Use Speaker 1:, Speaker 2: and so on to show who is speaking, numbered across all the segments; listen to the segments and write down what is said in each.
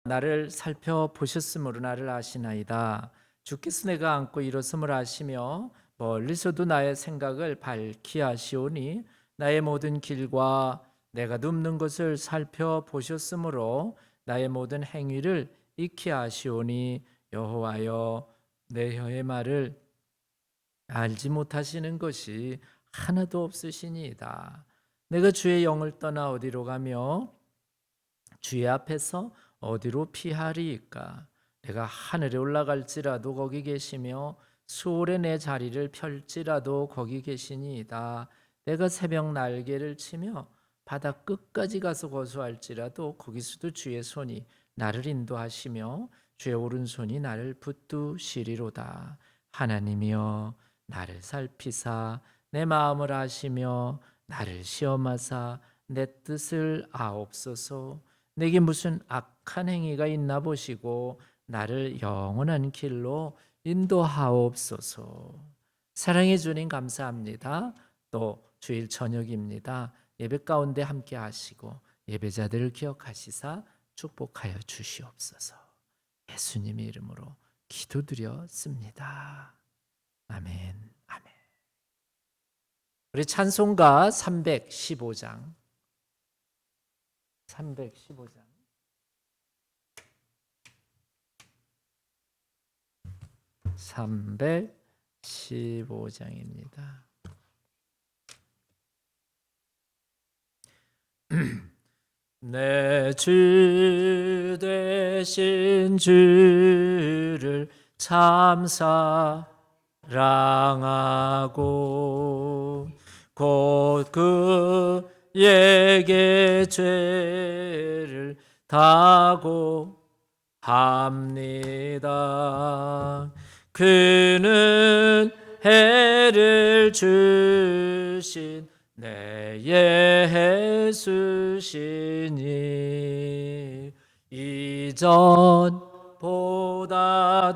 Speaker 1: 나를 살펴보셨으므로 나를 아시나이다. 주께서 내가 안고 일어섬을 아시며 멀리서도 나의 생각을 밝히 아시오니 나의 모든 길과 내가 눕는 것을 살펴보셨으므로 나의 모든 행위를 익히 아시오니 여호와여 내 혀의 말을 알지 못하시는 것이 하나도 없으시니이다. 내가 주의 영을 떠나 어디로 가며 주의 앞에서 어디로 피하리이까? 내가 하늘에 올라갈지라도 거기 계시며 수월에 내 자리를 펼지라도 거기 계시니이다. 내가 새벽 날개를 치며 바다 끝까지 가서 거주할지라도 거기서도 주의 손이 나를 인도하시며 주의 오른손이 나를 붙드시리로다. 하나님이여 나를 살피사 내 마음을 아시며 나를 시험하사 내 뜻을 아옵소서. 내게 무슨 악한 행위가 있나 보시고 나를 영원한 길로 인도하옵소서. 사랑해 주님 감사합니다. 또 주일 저녁입니다. 예배 가운데 함께 하시고 예배자들을 기억하시사 축복하여 주시옵소서. 예수님의 이름으로 기도드렸습니다. 아멘. 아멘. 우리 찬송가 315장 315장 315장입니다. 내 주 되신 주를 참 사랑하고 곧 그에게 죄를 다고 합니다. 그는 해를 주신 내 예수시니 이전보다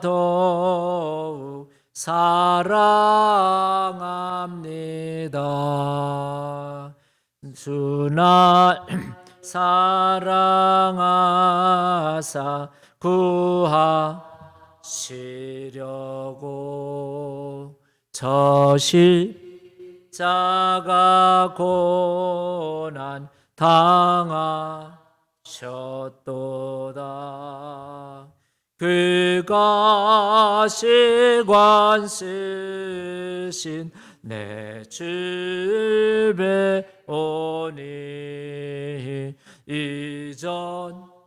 Speaker 1: 더욱 사랑합니다. 주날 사랑하사 구하시려고 저 십자가 고난 당하셨도다. 그가 실관 쓰신 내 주를 배우니 이전보다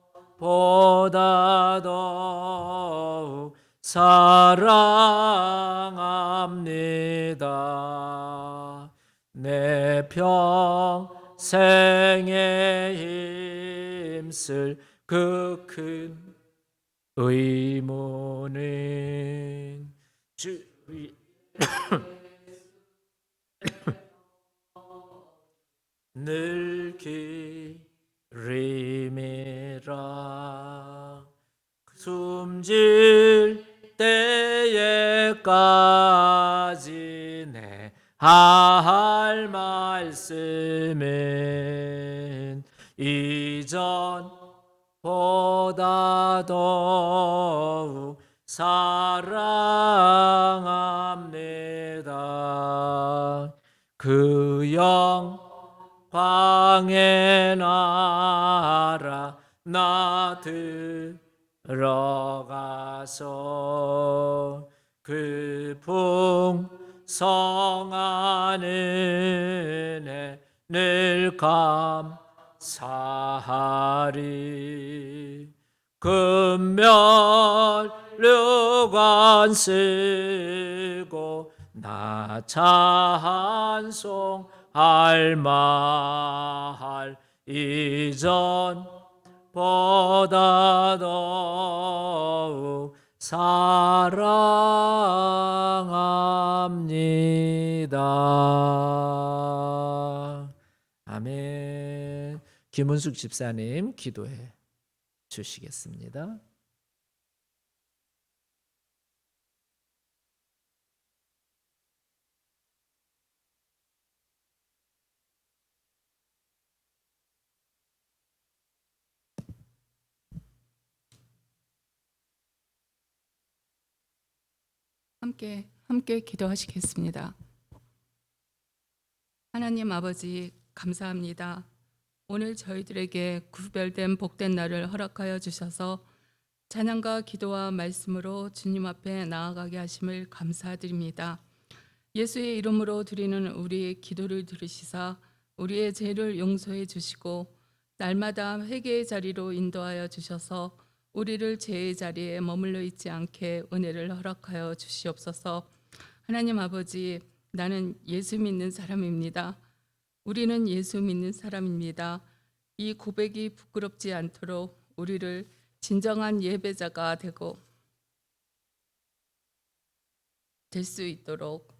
Speaker 1: 더욱 사랑합니다. 내 평생에 힘쓸 그 큰 의무는 주의 늘 기림이라. 숨질 때에까지 내 할 말씀은 이전보다 더욱 사랑합니다. 그 영광의 나라 나 들어가서 그 풍성한 은혜를 감사하리. 금면류관 쓰고 나 찬송할 말 이전보다 더욱 사랑합니다. 아멘. 김은숙 집사님 기도해 주시겠습니다.
Speaker 2: 함께 기도하시겠습니다. 하나님 아버지 감사합니다. 오늘 저희들에게 구별된 복된 날을 허락하여 주셔서 찬양과 기도와 말씀으로 주님 앞에 나아가게 하심을 감사드립니다. 예수의 이름으로 드리는 우리의 기도를 들으시사 우리의 죄를 용서해 주시고 날마다 회개의 자리로 인도하여 주셔서 우리를 죄의 자리에 머물러 있지 않게 은혜를 허락하여 주시옵소서. 하나님 아버지, 나는 예수 믿는 사람입니다. 우리는 예수 믿는 사람입니다. 이 고백이 부끄럽지 않도록 우리를 진정한 예배자가 되고 될 수 있도록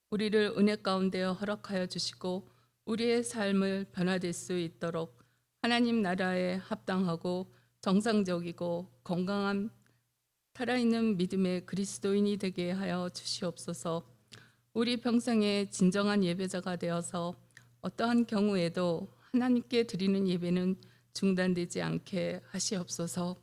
Speaker 2: 우리를 은혜 가운데 허락하여 주시고 우리의 삶을 변화될 수 있도록 하나님 나라에 합당하고 정상적이고 건강한 살아있는 믿음의 그리스도인이 되게 하여 주시옵소서. 우리 평생에 진정한 예배자가 되어서 어떠한 경우에도 하나님께 드리는 예배는 중단되지 않게 하시옵소서.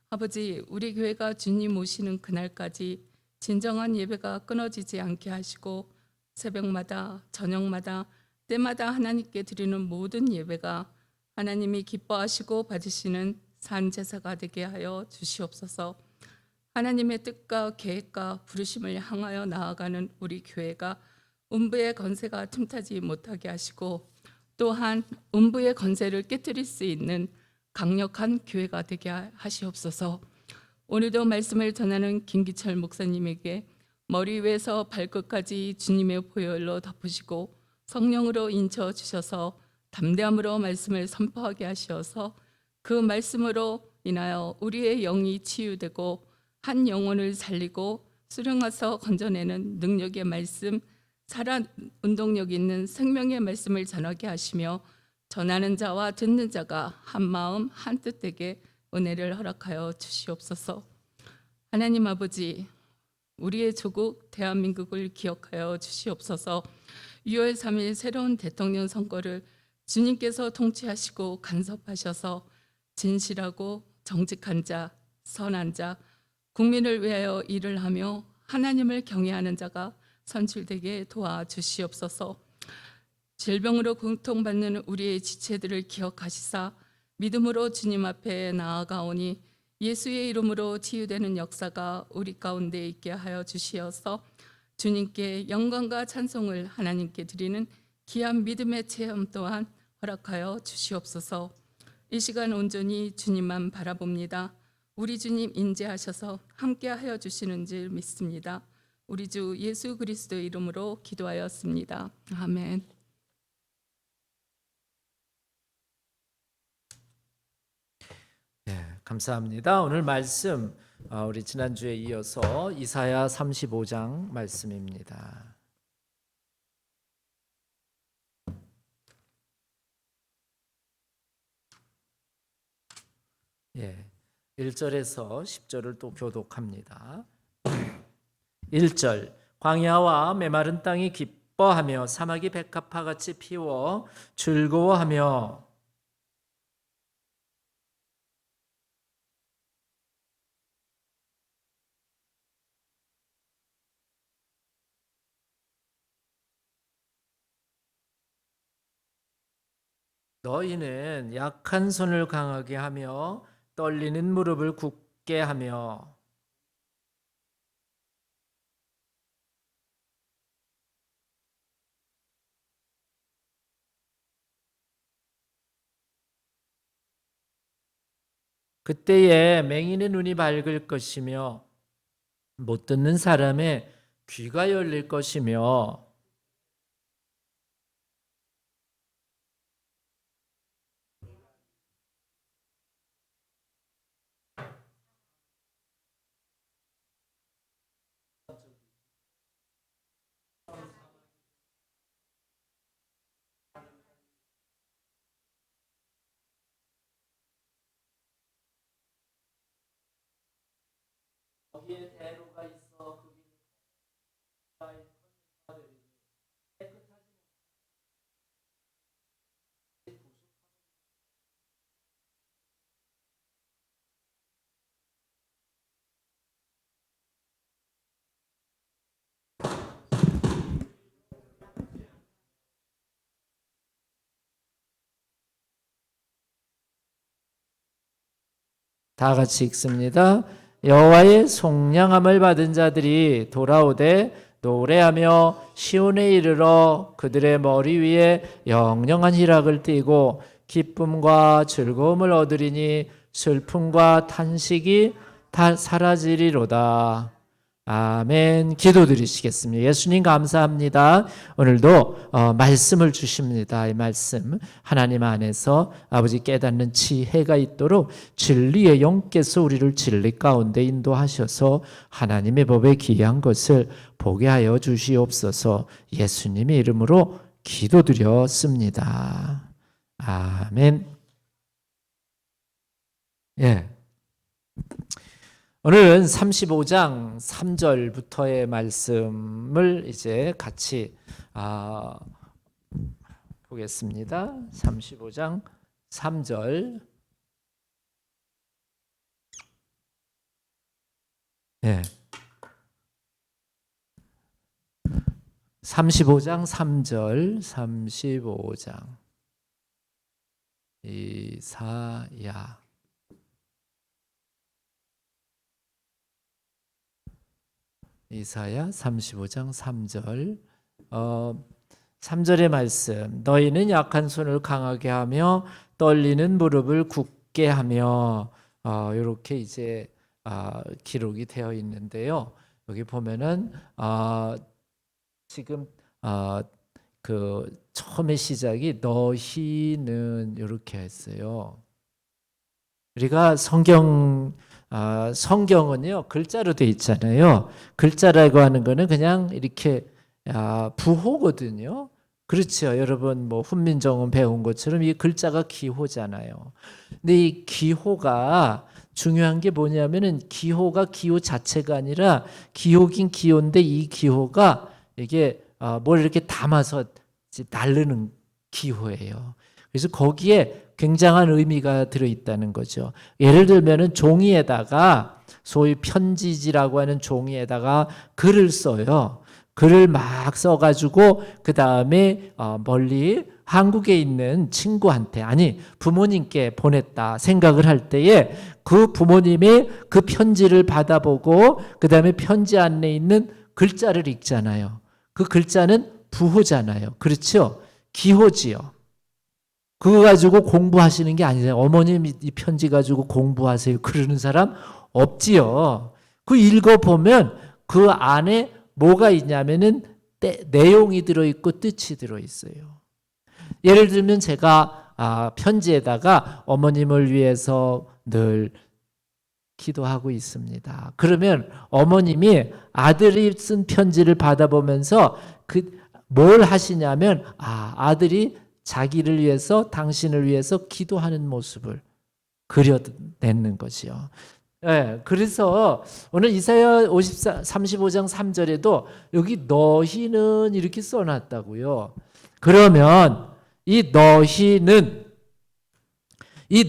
Speaker 2: 아버지, 우리 교회가 주님 오시는 그날까지 진정한 예배가 끊어지지 않게 하시고 새벽마다 저녁마다 때마다 하나님께 드리는 모든 예배가 하나님이 기뻐하시고 받으시는 산 제사가 되게 하여 주시옵소서. 하나님의 뜻과 계획과 부르심을 향하여 나아가는 우리 교회가 음부의 건세가 틈타지 못하게 하시고 또한 음부의 건세를 깨뜨릴 수 있는 강력한 교회가 되게 하시옵소서. 오늘도 말씀을 전하는 김기철 목사님에게 머리 위에서 발끝까지 주님의 보혈로 덮으시고 성령으로 인쳐 주셔서 담대함으로 말씀을 선포하게 하시어서 그 말씀으로 인하여 우리의 영이 치유되고 한 영혼을 살리고 수령하서 건져내는 능력의 말씀, 살아 운동력 있는 생명의 말씀을 전하게 하시며 전하는 자와 듣는 자가 한 마음 한 뜻 되게 은혜를 허락하여 주시옵소서. 하나님 아버지, 우리의 조국 대한민국을 기억하여 주시옵소서. 6월 3일 새로운 대통령 선거를 주님께서 통치하시고 간섭하셔서 진실하고 정직한 자, 선한 자, 국민을 위하여 일을 하며 하나님을 경외하는 자가 선출되게 도와주시옵소서. 질병으로 고통받는 우리의 지체들을 기억하시사 믿음으로 주님 앞에 나아가오니 예수의 이름으로 치유되는 역사가 우리 가운데 있게 하여 주시어서 주님께 영광과 찬송을 하나님께 드리는 귀한 믿음의 체험 또한 허락하여 주시옵소서. 이 시간 온전히 주님만 바라봅니다. 우리 주님 인재하셔서 함께하여 주시는 줄 믿습니다. 우리 주 예수 그리스도 이름으로 기도하였습니다. 아멘.
Speaker 1: 감사합니다. 오늘 말씀 우리 지난주에 이어서 이사야 35장 말씀입니다. 예, 1절에서 10절을 또 교독합니다. 1절 광야와 메마른 땅이 기뻐하며 사막이 백합화같이 피워 즐거워하며 너희는 약한 손을 강하게 하며 떨리는 무릎을 굳게 하며 그때에 맹인의 눈이 밝을 것이며 못 듣는 사람의 귀가 열릴 것이며 거기에 대로가 있어 그 빛이
Speaker 3: 다 같이 읽습니다. 여호와의 속량함을 받은 자들이 돌아오되 노래하며 시온에 이르러 그들의 머리 위에 영영한 희락을 띠고 기쁨과 즐거움을 얻으리니 슬픔과 탄식이 다 사라지리로다. 아멘. 기도드리시겠습니다. 예수님 감사합니다. 오늘도 말씀을 주십니다. 이 말씀 하나님 안에서 아버지 깨닫는 지혜가 있도록 진리의 영께서 우리를 진리 가운데 인도하셔서 하나님의 법에 귀한 것을 보게 하여 주시옵소서. 예수님의 이름으로 기도드렸습니다. 아멘. 예. 오늘은 35장 3절부터의 말씀을 이제 같이 보겠습니다. 35장 3절. 예. 35장 3절. 35장. 이사야. 이사야 35장 3절. 3절의 말씀. 너희는 약한 손을 강하게 하며 떨리는 무릎을 굳게 하며 이렇게 이제 기록이 되어 있는데요. 여기 보면은 지금 그 처음에 시작이 너희는 이렇게 했어요. 우리가 성경은요 글자로 돼 있잖아요. 글자라고 하는 거는 그냥 이렇게 부호거든요. 그렇죠. 여러분 뭐 훈민정음 배운 것처럼 이 글자가 기호잖아요. 근데 이 기호가 중요한 게 뭐냐면은 기호가 기호 자체가 아니라 기호긴 기호인데 이 기호가 이게 뭘 이렇게 담아서 나르는 기호예요. 그래서 거기에 굉장한 의미가 들어있다는 거죠. 예를 들면은 종이에다가 소위 편지지라고 하는 종이에다가 글을 써요. 글을 막 써가지고 그 다음에 멀리 한국에 있는 친구한테 아니 부모님께 보냈다 생각을 할 때에 그 부모님이 그 편지를 받아보고 그 다음에 편지 안에 있는 글자를 읽잖아요. 그 글자는 부호잖아요. 그렇죠? 기호지요. 그거 가지고 공부하시는 게 아니잖아요. 어머님 이 편지 가지고 공부하세요. 그러는 사람 없지요. 그 읽어보면 그 안에 뭐가 있냐면은 내용이 들어있고 뜻이 들어있어요. 예를 들면 제가 편지에다가 어머님을 위해서 늘 기도하고 있습니다. 그러면 어머님이 아들이 쓴 편지를 받아보면서 뭘 하시냐면 아들이 자기를 위해서 당신을 위해서 기도하는 모습을 그려내는 거지요. 네, 그래서 오늘 이사야 35장 3절에도 여기 너희는 이렇게 써놨다고요. 그러면 이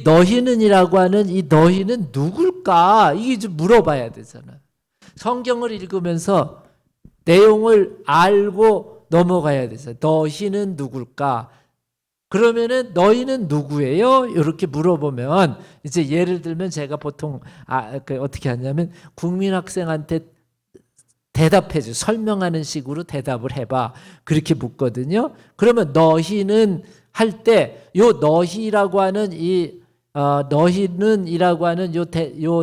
Speaker 3: 너희는이라고 하는 이 너희는 누굴까? 이게 좀 물어봐야 되잖아. 성경을 읽으면서 내용을 알고 넘어가야 되잖아. 너희는 누굴까? 그러면은 너희는 누구예요? 이렇게 물어보면 이제 예를 들면 제가 보통 어떻게 하냐면 국민학생한테 대답해줘 설명하는 식으로 대답을 해봐 그렇게 묻거든요. 그러면 너희는 할 때 요 너희라고 하는 이 너희는이라고 하는 요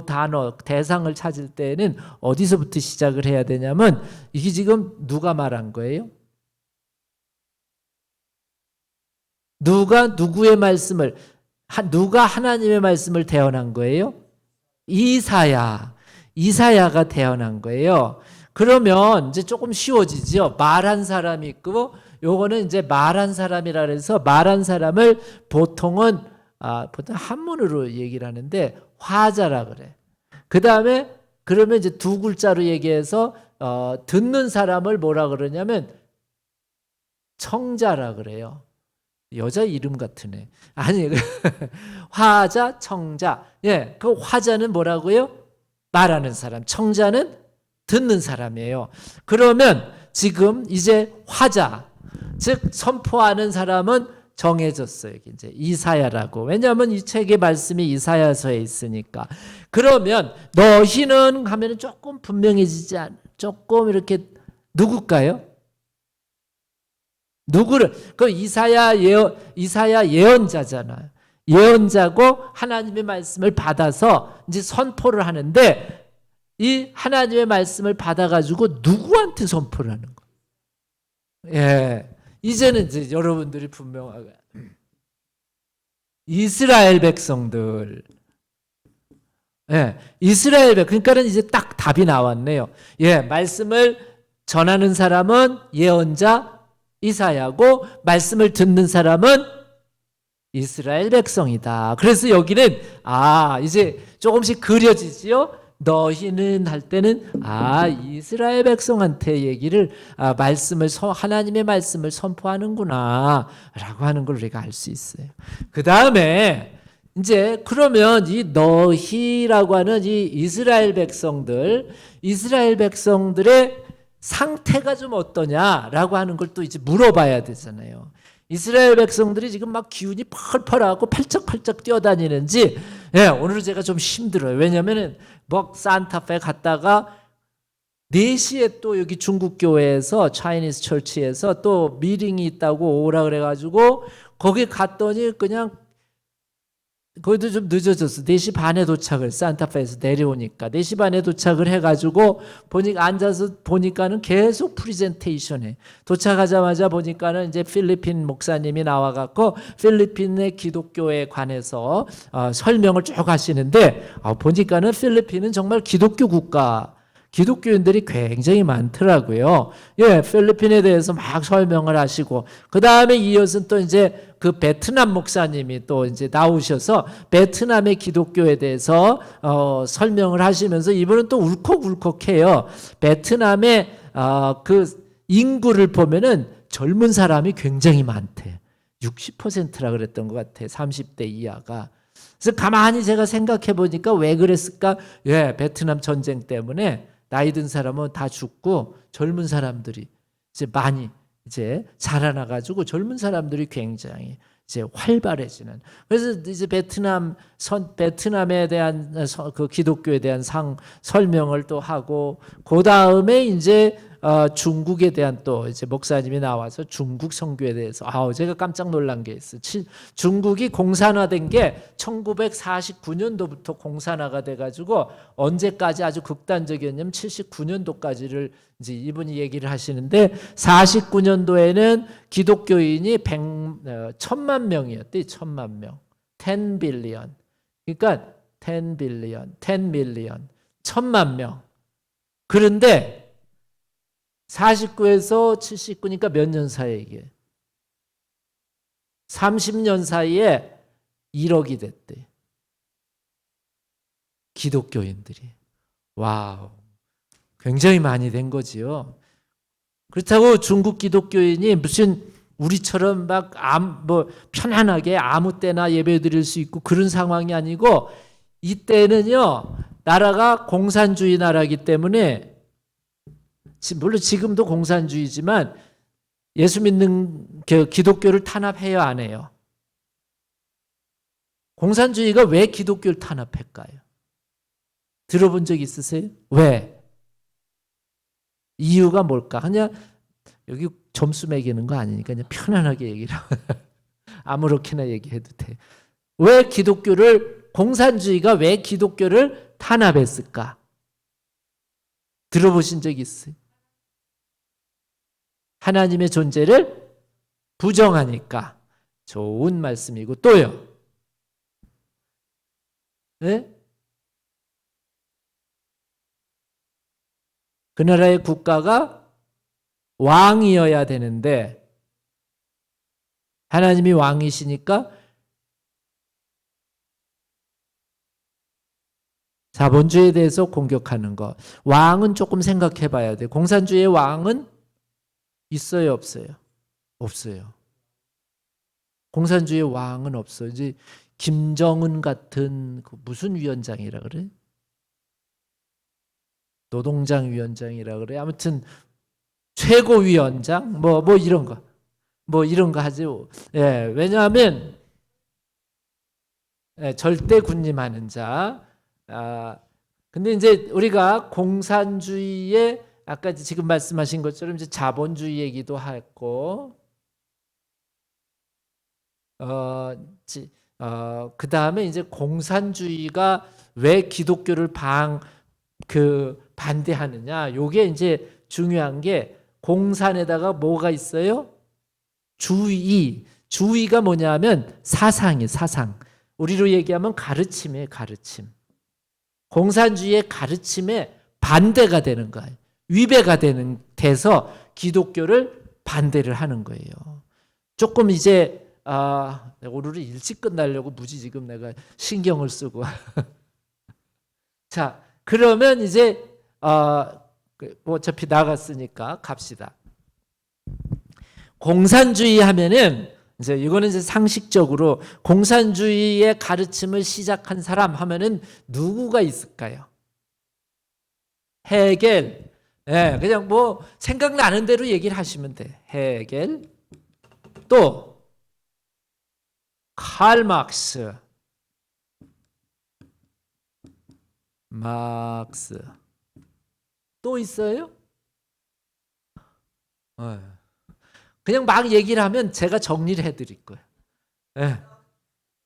Speaker 3: 단어 대상을 찾을 때는 어디서부터 시작을 해야 되냐면 이게 지금 누가 말한 거예요? 누가 누구의 말씀을 누가 하나님의 말씀을 대언한 거예요? 이사야가 대언한 거예요. 그러면 이제 조금 쉬워지죠. 말한 사람이 있고 요거는 이제 말한 사람이라 그래서 말한 사람을 보통은 보통 한문으로 얘기를 하는데 화자라 그래. 그다음에 그러면 이제 두 글자로 얘기해서 듣는 사람을 뭐라 그러냐면 청자라 그래요. 여자 이름 같으네. 아니 화자, 청자. 예, 그 화자는 뭐라고요? 말하는 사람. 청자는 듣는 사람이에요. 그러면 지금 이제 화자, 즉 선포하는 사람은 정해졌어요. 이제 이사야라고. 왜냐하면 이 책의 말씀이 이사야서에 있으니까. 그러면 너희는 하면은 조금 분명해지지 않. 조금 이렇게 누굴까요? 누구를? 그 이사야 예언자잖아요. 예언자고 하나님의 말씀을 받아서 이제 선포를 하는데 이 하나님의 말씀을 받아가지고 누구한테 선포를 하는 거예요? 예, 이제는 이제 여러분들이 분명하게 이스라엘 백성들, 예, 이스라엘 그러니까는 이제 딱 답이 나왔네요. 예, 말씀을 전하는 사람은 예언자 이사야고 말씀을 듣는 사람은 이스라엘 백성이다. 그래서 여기는 이제 조금씩 그려지지요. 너희는 할 때는 이스라엘 백성한테 얘기를 말씀을 하나님의 말씀을 선포하는구나라고 하는 걸 우리가 알 수 있어요. 그 다음에 이제 그러면 이 너희라고 하는 이 이스라엘 백성들의 상태가 좀 어떠냐라고 하는 걸 또 이제 물어봐야 되잖아요. 이스라엘 백성들이 지금 막 기운이 펄펄하고 팔짝팔짝 뛰어다니는지, 예, 오늘은 제가 좀 힘들어요. 왜냐면은 뭐 산타페 갔다가 4시에 또 여기 중국 교회에서 차이니스 처치에서 또 미팅이 있다고 오라 그래가지고 거기 갔더니 그냥 거기도 좀 늦어졌어. 4시 반에 도착을 산타페에서 내려오니까 4시 반에 도착을 해가지고 보니까 앉아서 보니까는 계속 프리젠테이션해. 도착하자마자 보니까는 이제 필리핀 목사님이 나와갖고 필리핀의 기독교에 관해서 설명을 쭉 하시는데 보니까는 필리핀은 정말 기독교 국가. 기독교인들이 굉장히 많더라고요. 예, 필리핀에 대해서 막 설명을 하시고, 그 다음에 이어서 또 이제 그 베트남 목사님이 또 이제 나오셔서 베트남의 기독교에 대해서 설명을 하시면서 이분은 또 울컥울컥해요. 베트남의 그 인구를 보면은 젊은 사람이 굉장히 많대. 60%라 그랬던 것 같아. 30대 이하가. 그래서 가만히 제가 생각해 보니까 왜 그랬을까? 예, 베트남 전쟁 때문에 나이 든 사람은 다 죽고 젊은 사람들이 이제 많이 이제 자라나가지고 젊은 사람들이 굉장히 이제 활발해지는. 그래서 이제 베트남에 대한 그 기독교에 대한 설명을 또 하고, 그 다음에 이제 중국에 대한 또 이제 목사님이 나와서 중국 선교에 대해서 제가 깜짝 놀란 게 있어요. 중국이 공산화된 게 1949년도부터 공산화가 돼가지고 언제까지 아주 극단적이었냐면 79년도까지를 이제 이분이 얘기를 하시는데 49년도에는 기독교인이 1,000만 명이었대. 1,000만 명. 10 빌리언. 그러니까 10 빌리언, 10 밀리언. 1,000만 명. 그런데 49에서 79니까 몇 년 사이에 이게? 30년 사이에 1억이 됐대. 기독교인들이. 와우. 굉장히 많이 된 거지요. 그렇다고 중국 기독교인이 무슨 우리처럼 막 편안하게 아무 때나 예배 드릴 수 있고 그런 상황이 아니고, 이때는요, 나라가 공산주의 나라이기 때문에, 물론 지금도 공산주의지만 예수 믿는 기독교를 탄압해요, 안 해요? 공산주의가 왜 기독교를 탄압할까요? 들어본 적 있으세요? 왜? 이유가 뭘까? 그냥 여기 점수 매기는 거 아니니까 그냥 편안하게 얘기를 아무렇게나 얘기해도 돼. 왜 공산주의가 왜 기독교를 탄압했을까? 들어보신 적 있어요? 하나님의 존재를 부정하니까. 좋은 말씀이고, 또요. 네? 그 나라의 국가가 왕이어야 되는데 하나님이 왕이시니까 자본주의에 대해서 공격하는 거. 왕은 조금 생각해 봐야 돼. 공산주의의 왕은 있어요, 없어요? 없어요. 공산주의의 왕은 없어요. 이제 김정은 같은 무슨 위원장이라 그래? 노동장 위원장이라 그래? 아무튼 최고위원장 뭐 이런 거. 뭐 이런 거 하죠. 예, 왜냐하면 절대 군림하는 자. 근데 이제 우리가 공산주의에 아까 지금 말씀하신 것처럼 이제 자본주의 얘기도 했고, 그 다음에 이제 공산주의가 왜 기독교를 반대하느냐. 요게 이제 중요한 게 공산에다가 뭐가 있어요? 주의가 뭐냐면 사상이에요, 사상. 우리로 얘기하면 가르침이에요, 가르침. 공산주의의 가르침에 반대가 되는 거예요. 위배가 돼서 기독교를 반대를 하는 거예요. 조금 이제 오늘은 일찍 끝나려고 무지 지금 내가 신경을 쓰고 자, 그러면 이제 어차피 나갔으니까 갑시다. 공산주의 하면은 이제 이거는 이제 상식적으로 공산주의의 가르침을 시작한 사람 하면은 누구가 있을까요? 헤겔. 예, 그냥 뭐 생각나는 대로 얘기를 하시면 돼. 헤겔. 또 칼 막스. 또 있어요? 그냥 막 얘기를 하면 제가 정리를 해드릴 거예요. 예.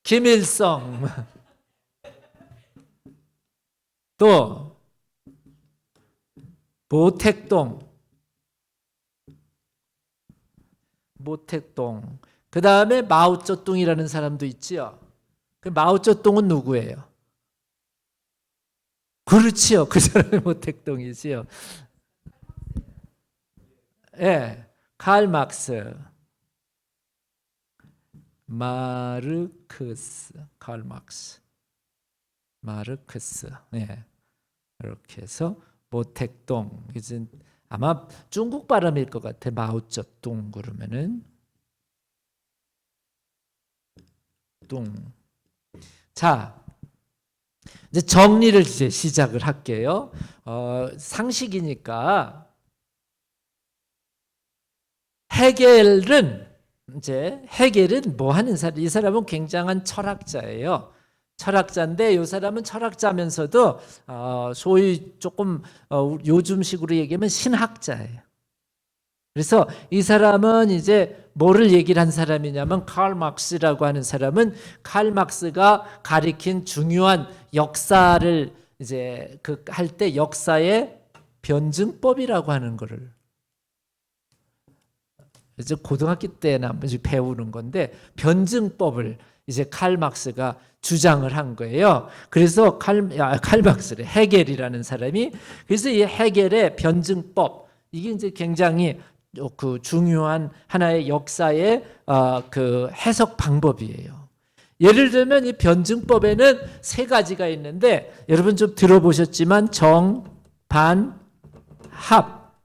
Speaker 3: 김일성. 또 모택동. 그 다음에 마오쩌둥이라는 사람도 있지요. 그 마오쩌둥은 누구예요? 그렇지요. 그 사람이 모택동이지요. 예, 칼 막스, 칼 마르크스. 예, 이렇게 해서 모택동. 이제 아마 중국 발음일 것 같아. 마오쩌둥 그러면은 뚱. 자, 이제 정리를 이제 시작을 할게요. 상식이니까 헤겔은 뭐 하는 사람? 이 사람은 굉장한 철학자예요. 철학자인데 이 사람은 철학자면서도 소위 조금 요즘식으로 얘기하면 신학자예요. 그래서 이 사람은 이제 뭐를 얘기를 한 사람이냐면 칼 막스라고 하는 사람은 칼 막스가 가리킨 중요한 역사를 이제 할 때 역사의 변증법이라고 하는 거를 이제 고등학교 때나 한 번씩 배우는 건데 변증법을 이제 칼 막스가 주장을 한 거예요. 그래서 칼 막스래 헤겔이라는 사람이 그래서 이 헤겔의 변증법 이게 이제 굉장히 그 중요한 하나의 역사의 그 해석 방법이에요. 예를 들면 이 변증법에는 세 가지가 있는데 여러분 좀 들어보셨지만 정, 반, 합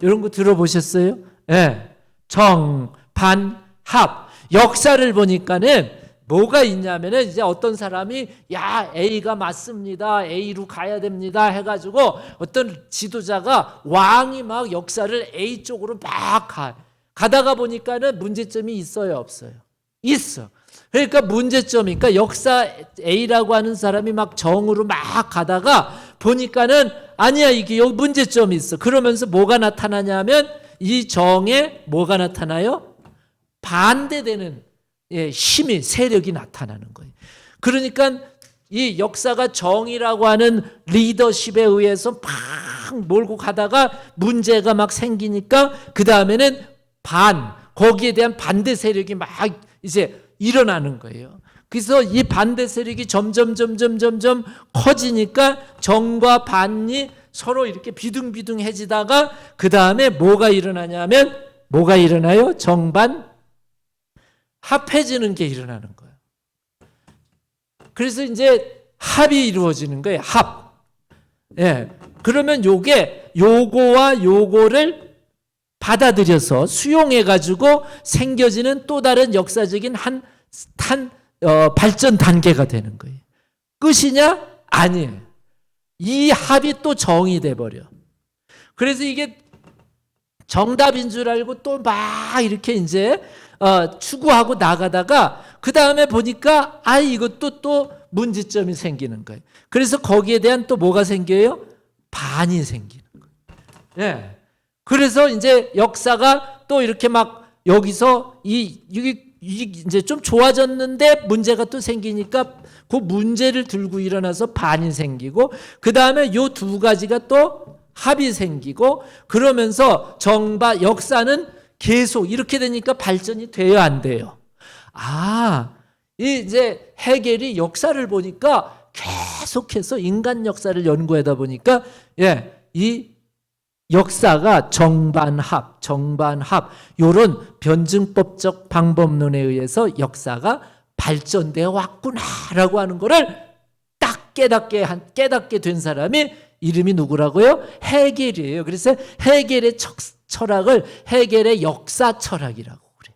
Speaker 3: 이런 거 들어보셨어요? 네. 정, 반, 합. 역사를 보니까는 뭐가 있냐면은 이제 어떤 사람이 야 A가 맞습니다. A로 가야 됩니다. 해가지고 어떤 지도자가 왕이 막 역사를 A 쪽으로 막 가다가 보니까는 문제점이 있어요, 없어요? 있어. 그러니까 문제점이니까 역사 A라고 하는 사람이 막 정으로 막 가다가 보니까는 아니야 이게 여기 문제점이 있어. 그러면서 뭐가 나타나냐면 이 정에 뭐가 나타나요? 반대되는 힘이 세력이 나타나는 거예요. 그러니까 이 역사가 정이라고 하는 리더십에 의해서 팍 몰고 가다가 문제가 막 생기니까 그 다음에는 거기에 대한 반대 세력이 막 이제 일어나는 거예요. 그래서 이 반대 세력이 점점 커지니까 정과 반이 서로 이렇게 비등비등해지다가 그 다음에 뭐가 일어나냐면 뭐가 일어나요? 정반 합해지는 게 일어나는 거예요. 그래서 이제 합이 이루어지는 거예요. 합. 예. 그러면 요거와 요거를 받아들여서 수용해가지고 생겨지는 또 다른 역사적인 발전 단계가 되는 거예요. 끝이냐? 아니에요. 이 합이 또 정이 돼버려. 그래서 이게 정답인 줄 알고 또 막 이렇게 이제 추구하고 나가다가 그 다음에 보니까 이것도 또 문제점이 생기는 거예요. 그래서 거기에 대한 또 뭐가 생겨요? 반이 생기는 거예요. 예. 그래서 이제 역사가 또 이렇게 막 여기서 이게 이제 좀 좋아졌는데 문제가 또 생기니까 그 문제를 들고 일어나서 반이 생기고 그 다음에 요 두 가지가 또 합이 생기고 그러면서 역사는 계속 이렇게 되니까 발전이 돼요, 안 돼요? 이제 헤겔이 역사를 보니까 계속해서 인간 역사를 연구하다 보니까 이 역사가 정반합 이런 변증법적 방법론에 의해서 역사가 발전되어 왔구나라고 하는 거를 딱 깨닫게 된 사람이 이름이 누구라고요? 헤겔이에요. 그래서 헤겔의 철학을 헤겔의 역사 철학이라고 그래요.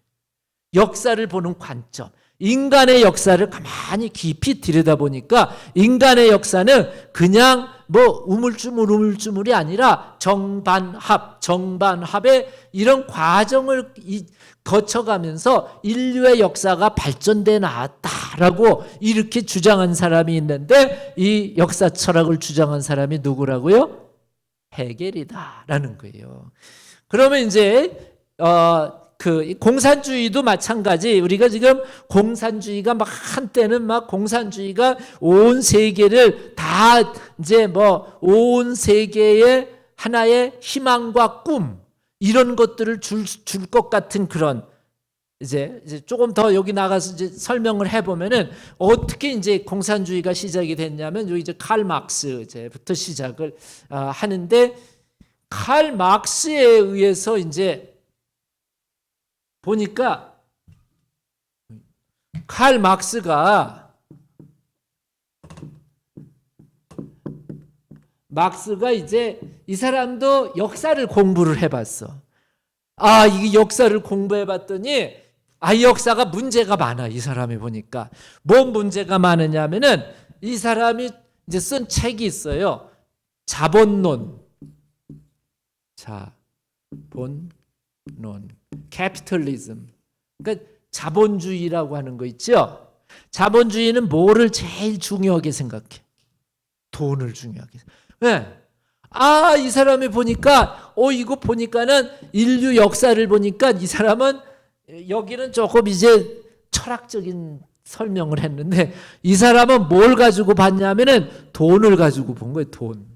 Speaker 3: 역사를 보는 관점. 인간의 역사를 가만히 깊이 들여다보니까 인간의 역사는 그냥 우물쭈물이 아니라 정반합의 이런 과정을 거쳐가면서 인류의 역사가 발전돼 나왔다라고 이렇게 주장한 사람이 있는데 이 역사 철학을 주장한 사람이 누구라고요? 헤겔이다라는 거예요. 그러면 이제 그 공산주의도 마찬가지. 우리가 지금 공산주의가 막 한때는 막 공산주의가 온 세계를 다 이제 온 세계의 하나의 희망과 꿈 이런 것들을 줄 것 같은 그런 이제 조금 더 여기 나가서 이제 설명을 해보면은 어떻게 이제 공산주의가 시작이 됐냐면 여기 이제 칼 막스 이제부터 시작을 하는데 칼 막스에 의해서 이제 보니까 칼 막스가 이제 이 사람도 역사를 공부를 해봤어. 이게 역사를 공부해봤더니 이 역사가 문제가 많아. 이 사람이 보니까 뭔 문제가 많으냐면은 이 사람이 이제 쓴 책이 있어요. 자본론. 캐피털리즘. 그러니까 자본주의라고 하는 거 있죠. 자본주의는 뭐를 제일 중요하게 생각해? 돈을 중요하게. 네. 이 사람이 보니까 이거 보니까는 인류 역사를 보니까 이 사람은 여기는 조금 이제 철학적인 설명을 했는데 이 사람은 뭘 가지고 봤냐면은 돈을 가지고 본 거예요. 돈.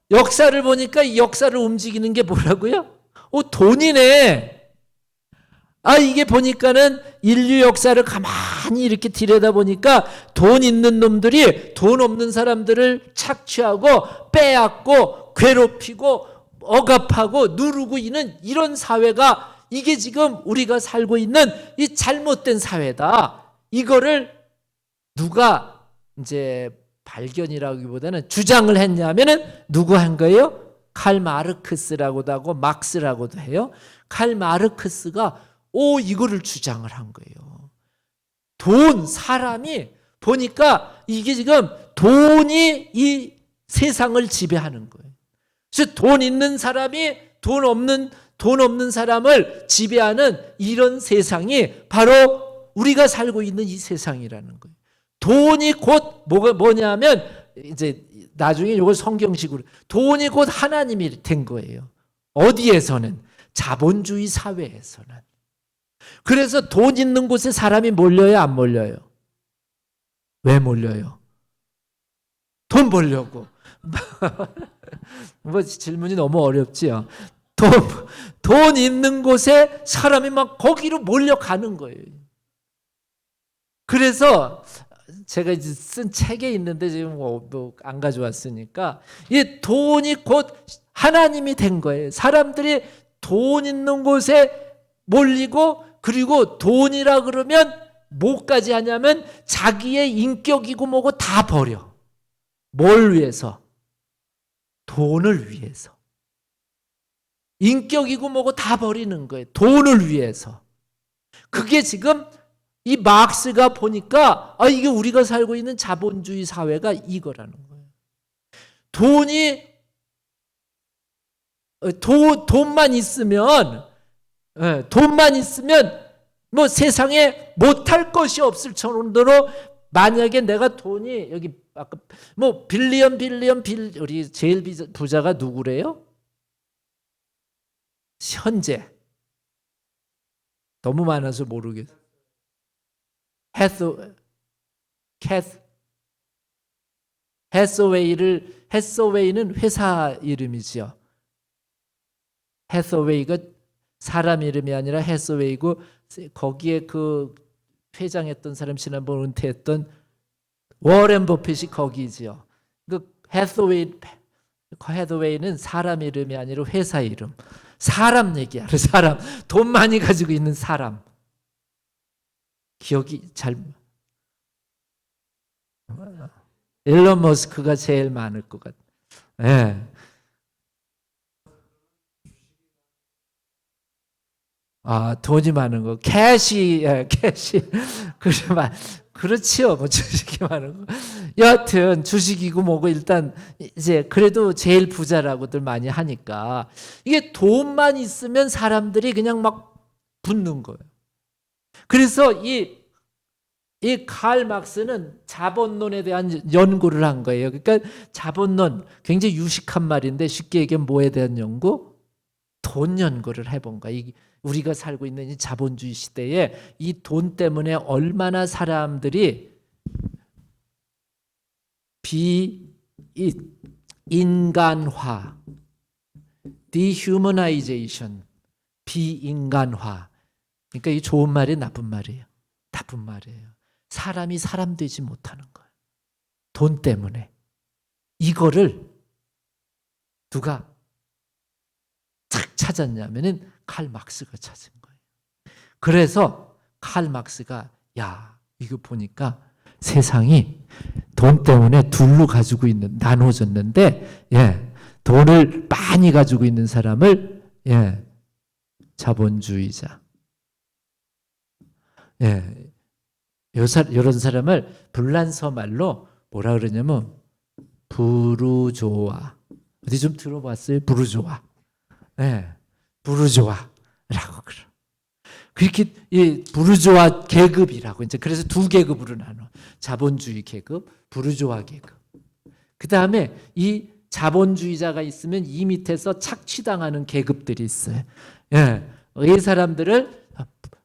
Speaker 3: 역사를 보니까 이 역사를 움직이는 게 뭐라고요? 돈이네. 이게 보니까는 인류 역사를 가만히 이렇게 들여다보니까 돈 있는 놈들이 돈 없는 사람들을 착취하고 빼앗고 괴롭히고 억압하고 누르고 있는 이런 사회가 이게 지금 우리가 살고 있는 이 잘못된 사회다. 이거를 누가 이제 발견이라기보다는 주장을 했냐면은 누구 한 거예요? 칼 마르크스라고도 하고 막스라고도 해요. 칼 마르크스가 이거를 주장을 한 거예요. 사람이 보니까 이게 지금 돈이 이 세상을 지배하는 거예요. 그래서 돈 있는 사람이 돈 없는 사람을 지배하는 이런 세상이 바로 우리가 살고 있는 이 세상이라는 거예요. 돈이 곧 뭐냐면 이제 나중에 이걸 성경식으로 돈이 곧 하나님이 된 거예요. 어디에서는? 자본주의 사회에서는. 그래서 돈 있는 곳에 사람이 몰려요, 안 몰려요? 왜 몰려요? 돈 벌려고. 질문이 너무 어렵지요. 돈 있는 곳에 사람이 막 거기로 몰려가는 거예요. 그래서 제가 이제 쓴 책에 있는데 지금 안 가져왔으니까 이 돈이 곧 하나님이 된 거예요. 사람들이 돈 있는 곳에 몰리고 그리고 돈이라 그러면 뭐까지 하냐면 자기의 인격이고 뭐고 다 버려. 뭘 위해서? 돈을 위해서. 인격이고 뭐고 다 버리는 거예요. 돈을 위해서. 그게 지금 이 막스가 보니까 이게 우리가 살고 있는 자본주의 사회가 이거라는 거예요. 돈이 돈만 있으면 돈만 있으면 뭐 세상에 못할 것이 없을 정도로 만약에 내가 돈이 여기 아까 뭐 빌리언 우리 제일 부자가 누구래요? 현재 너무 많아서 모르겠어. 해서웨이는 회사 이름이죠. 해서웨이가 사람 이름이 아니라 해서웨이고 거기에 그 회장했던 사람 지난번 은퇴했던 워렌 버핏이 거기지요. 그 해서웨이는 사람 이름이 아니라 회사 이름. 사람 얘기하는 사람. 돈 많이 가지고 있는 사람. 기억이 잘. 일론 머스크가 제일 많을 것 같아. 예. 돈이 많은 거. 캐시. 그렇지요. 뭐 주식이 많은 거. 여하튼 주식이고 뭐고 일단 이제 그래도 제일 부자라고들 많이 하니까 이게 돈만 있으면 사람들이 그냥 막 붙는 거예요. 그래서 이 칼 막스는 자본론에 대한 연구를 한 거예요. 그러니까 자본론 굉장히 유식한 말인데 쉽게 얘기하면 뭐에 대한 연구? 돈 연구를 해본 거야. 우리가 살고 있는 이 자본주의 시대에 이 돈 때문에 얼마나 사람들이 비인간화, dehumanization, 비인간화. 그러니까 이 좋은 말이 나쁜 말이에요. 나쁜 말이에요. 사람이 사람 되지 못하는 거예요. 돈 때문에. 이거를 누가 탁 찾았냐면은 칼 막스가 찾은 거예요. 그래서 칼 막스가 이거 보니까 세상이 돈 때문에 둘로 가지고 있는 나눠졌는데 돈을 많이 가지고 있는 사람을 자본주의자. 이런 사람을 불란서 말로 뭐라 그러냐면 부르조아. 어디 좀 들어봤어요? 부르조아. 부르조아라고 그래. 그렇게 부르조아 계급이라고 이제 그래서 두 계급으로 나눠. 자본주의 계급, 부르조아 계급. 그 다음에 이 자본주의자가 있으면 이 밑에서 착취당하는 계급들이 있어요. 이 사람들을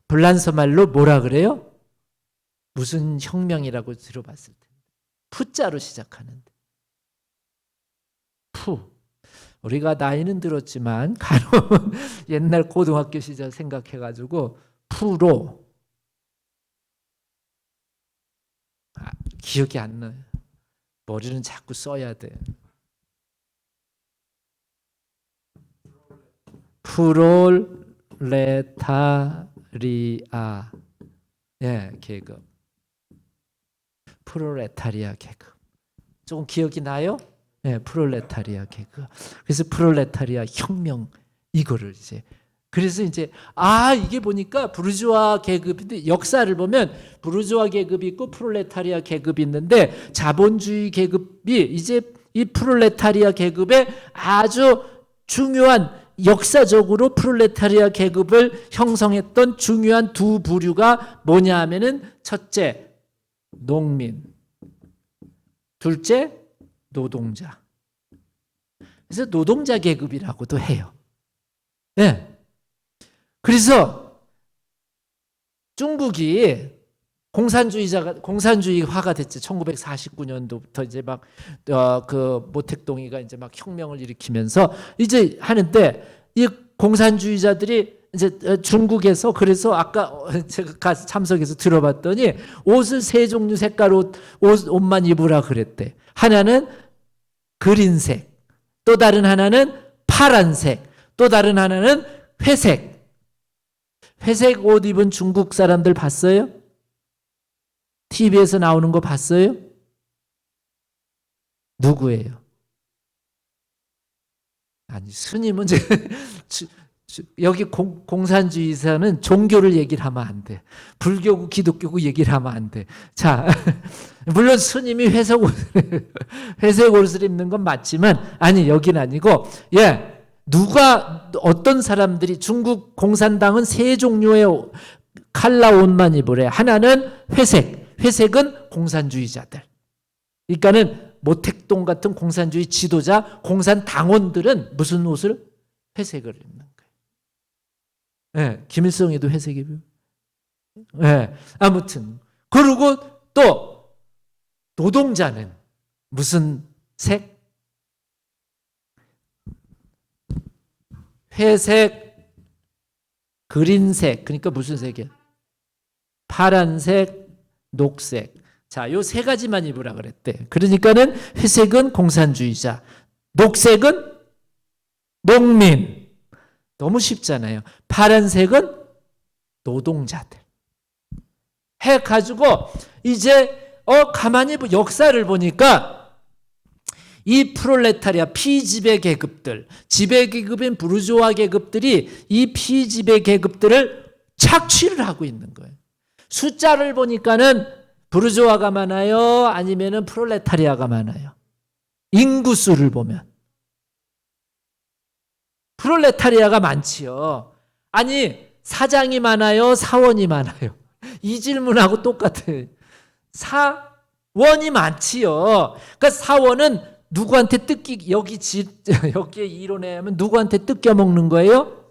Speaker 3: 불란서 말로 뭐라 그래요? 무슨 혁명이라고 들어봤을 텐데. 푸자로 시작하는데. 푸. 우리가 나이는 들었지만 간혹 옛날 고등학교 시절 생각해가지고 푸로 기억이 안 나요. 머리는 자꾸 써야 돼. 프롤레타리아 계급. 프롤레타리아 계급. 조금 기억이 나요? 프롤레타리아 계급. 그래서 프롤레타리아 혁명 이거를 이제 그래서 이제 이게 보니까 부르주아 계급인데 역사를 보면 부르주아 계급이 있고 프롤레타리아 계급이 있는데 자본주의 계급이 이제 이 프롤레타리아 계급의 아주 중요한 역사적으로 프롤레타리아 계급을 형성했던 중요한 두 부류가 뭐냐 하면은 첫째 농민, 둘째 노동자. 그래서 노동자 계급이라고도 해요. 그래서 중국이 공산주의화가 됐죠. 1949년도부터 이제 막 모택동이가 이제 막 혁명을 일으키면서 이제 하는데 이 공산주의자들이 이제 중국에서 그래서 아까 제가 가서 참석해서 들어봤더니 옷을 세 종류 색깔 옷만 입으라 그랬대. 하나는 그린색, 또 다른 하나는 파란색, 또 다른 하나는 회색. 회색 옷 입은 중국 사람들 봤어요? TV에서 나오는 거 봤어요? 누구예요? 아니 스님은 여기 공산주의사는 종교를 얘기를 하면 안 돼. 불교고 기독교고 얘기를 하면 안 돼. 자, 물론 스님이 회색 옷을 입는 건 맞지만 아니 여긴 아니고 누가 어떤 사람들이 중국 공산당은 세 종류의 칼라 옷만 입으래. 하나는 회색. 회색은 공산주의자들. 그러니까는 모택동 같은 공산주의 지도자, 공산당원들은 무슨 옷을? 회색을 입는 거예요. 네, 김일성이도 회색 입어요. 네, 아무튼 그리고 또 노동자는 무슨 색? 회색, 그린색. 그러니까 무슨 색이야? 파란색, 녹색. 자, 요 세 가지만 입으라 그랬대. 그러니까는 회색은 공산주의자, 녹색은 농민. 너무 쉽잖아요. 파란색은 노동자들. 해가지고 이제 가만히 역사를 보니까 이 프롤레타리아 피지배 계급들, 지배 계급인 부르주아 계급들이 이 피지배 계급들을 착취를 하고 있는 거예요. 숫자를 보니까는 부르주아가 많아요? 아니면은 프롤레타리아가 많아요? 인구수를 보면 프롤레타리아가 많지요. 아니, 사장이 많아요? 사원이 많아요? 이 질문하고 똑같아요. 사원이 많지요. 그러니까 사원은 누구한테 여기에 이론에 하면 누구한테 뜯겨 먹는 거예요?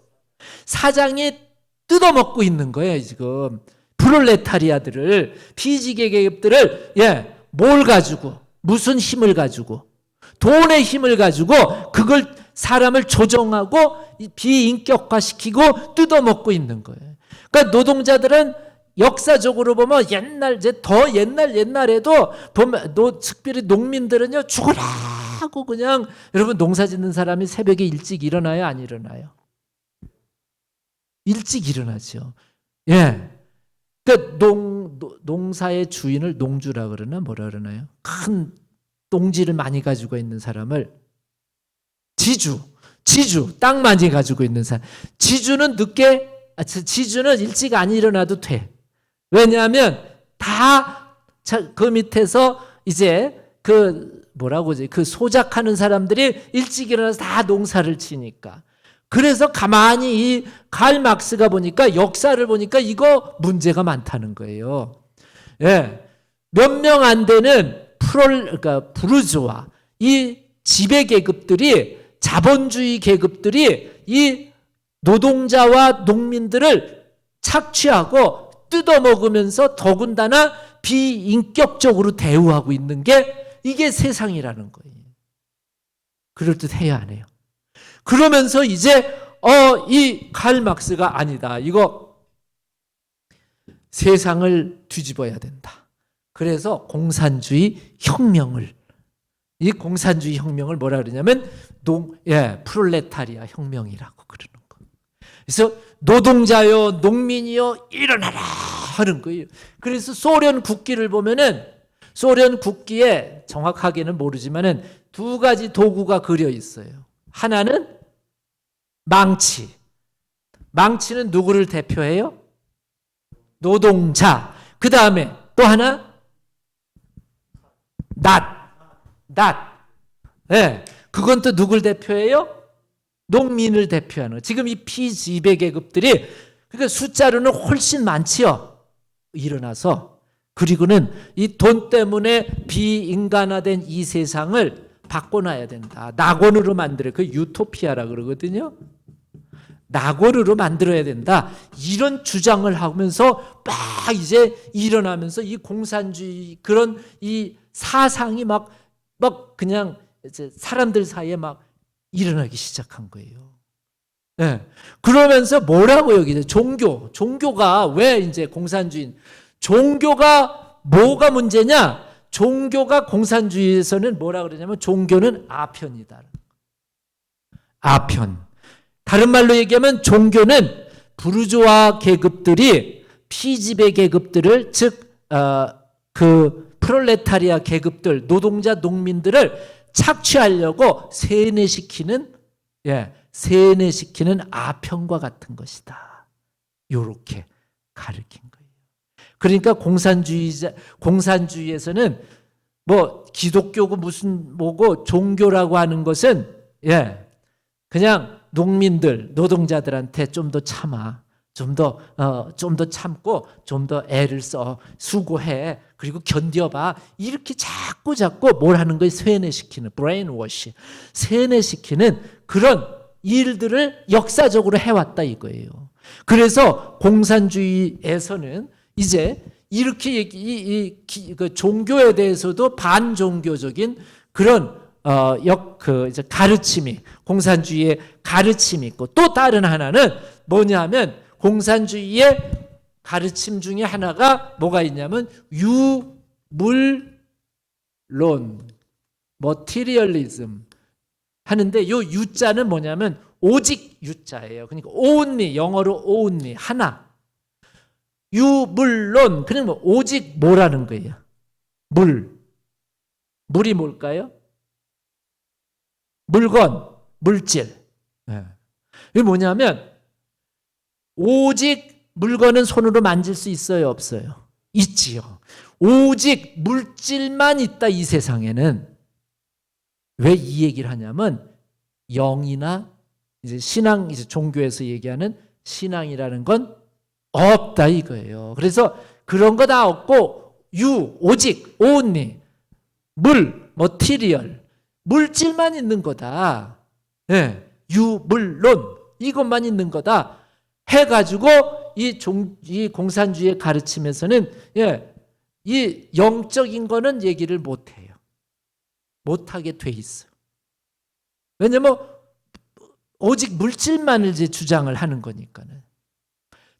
Speaker 3: 사장이 뜯어먹고 있는 거예요, 지금. 프롤레타리아들을, 피지계 계급들을, 뭘 가지고, 무슨 힘을 가지고, 돈의 힘을 가지고 그걸 사람을 조정하고 비인격화시키고 뜯어먹고 있는 거예요. 그러니까 노동자들은 역사적으로 보면 더 옛날에도 보면 특별히 농민들은요, 죽어라 하고 그냥, 여러분 농사 짓는 사람이 새벽에 일찍 일어나요, 안 일어나요? 일찍 일어나죠. 예. 그러니까 농사의 주인을 농주라 그러나 뭐라 그러나요? 큰 농지를 많이 가지고 있는 사람을 지주, 땅 많이 가지고 있는 사람. 지주는 일찍 안 일어나도 돼. 왜냐하면 다 그 밑에서 이제 그 소작하는 사람들이 일찍 일어나서 다 농사를 치니까. 그래서 가만히 이 칼 막스가 보니까, 역사를 보니까 이거 문제가 많다는 거예요. 예. 몇 명 안 되는 그러니까 부르주아, 이 지배 계급들이, 자본주의 계급들이 이 노동자와 농민들을 착취하고 뜯어먹으면서 더군다나 비인격적으로 대우하고 있는 게 이게 세상이라는 거예요. 그럴듯해야 안 해요. 그러면서 이제 이 칼 막스가 아니다. 이거 세상을 뒤집어야 된다. 그래서 이 공산주의 혁명을 뭐라 그러냐면 프롤레타리아 혁명이라고 그러는 거예요. 그래서 노동자요, 농민이요, 일어나라 하는 거예요. 그래서 소련 국기를 보면은, 소련 국기에 정확하게는 모르지만은 두 가지 도구가 그려 있어요. 하나는 망치. 망치는 누구를 대표해요? 노동자. 그 다음에 또 하나 낫. 네, 그건 또 누굴 대표해요? 농민을 대표하는 거예요. 지금 이 피지배 계급들이, 그러니까 숫자로는 훨씬 많지요. 일어나서, 그리고는 이 돈 때문에 비인간화된 이 세상을 바꿔놔야 된다. 낙원으로 만들어. 그 유토피아라 그러거든요. 낙원으로 만들어야 된다. 이런 주장을 하면서 막 이제 일어나면서 이 공산주의 그런 이 사상이 막 그냥 이제 사람들 사이에 막 일어나기 시작한 거예요. 네. 그러면서 뭐라고 여기 종교가 왜 이제 공산주의, 종교가 뭐가 문제냐? 종교가 공산주의에서는 뭐라 그러냐면 종교는 아편이다. 아편. 다른 말로 얘기하면 종교는 부르주아 계급들이 피지배 계급들을, 즉 그 프롤레타리아 계급들, 노동자 농민들을 착취하려고 세뇌시키는 아편과 같은 것이다. 요렇게 가르친 거예요. 그러니까 공산주의에서는 뭐 기독교고 무슨 뭐고 종교라고 하는 것은 그냥 농민들, 노동자들한테 좀 더 참아. 좀 더 참고 좀 더 애를 써. 수고해. 그리고 견뎌봐. 이렇게 자꾸 뭘 하는 거예요? 세뇌시키는, 브레인워시. 세뇌시키는 그런 일들을 역사적으로 해왔다 이거예요. 그래서 공산주의에서는 이제 이렇게 그 종교에 대해서도 반종교적인 그런 이제 가르침이, 공산주의의 가르침이 있고, 또 다른 하나는 뭐냐면 공산주의의 가르침 중에 하나가 뭐가 있냐면 유물론, 머티리얼리즘 하는데, 요 유자는 뭐냐면 오직 유자예요. 그러니까 only, 영어로 only, 하나. 유물론, 그러면 오직 뭐라는 거예요? 물이 뭘까요? 물건, 물질. 이게 뭐냐면 오직 물건은 손으로 만질 수 있어요, 없어요? 있지요. 오직 물질만 있다, 이 세상에는. 왜 이 얘기를 하냐면 영이나 이제 신앙, 이제 종교에서 얘기하는 신앙이라는 건 없다 이거예요. 그래서 그런 거 다 없고 오직, only, 머티리얼, 물질만 있는 거다. 예, 유물론, 이것만 있는 거다 해가지고 이 공산주의의 가르침에서는 이 영적인 거는 얘기를 못해요. 못하게 돼 있어요. 왜냐면 오직 물질만을 이제 주장을 하는 거니까는.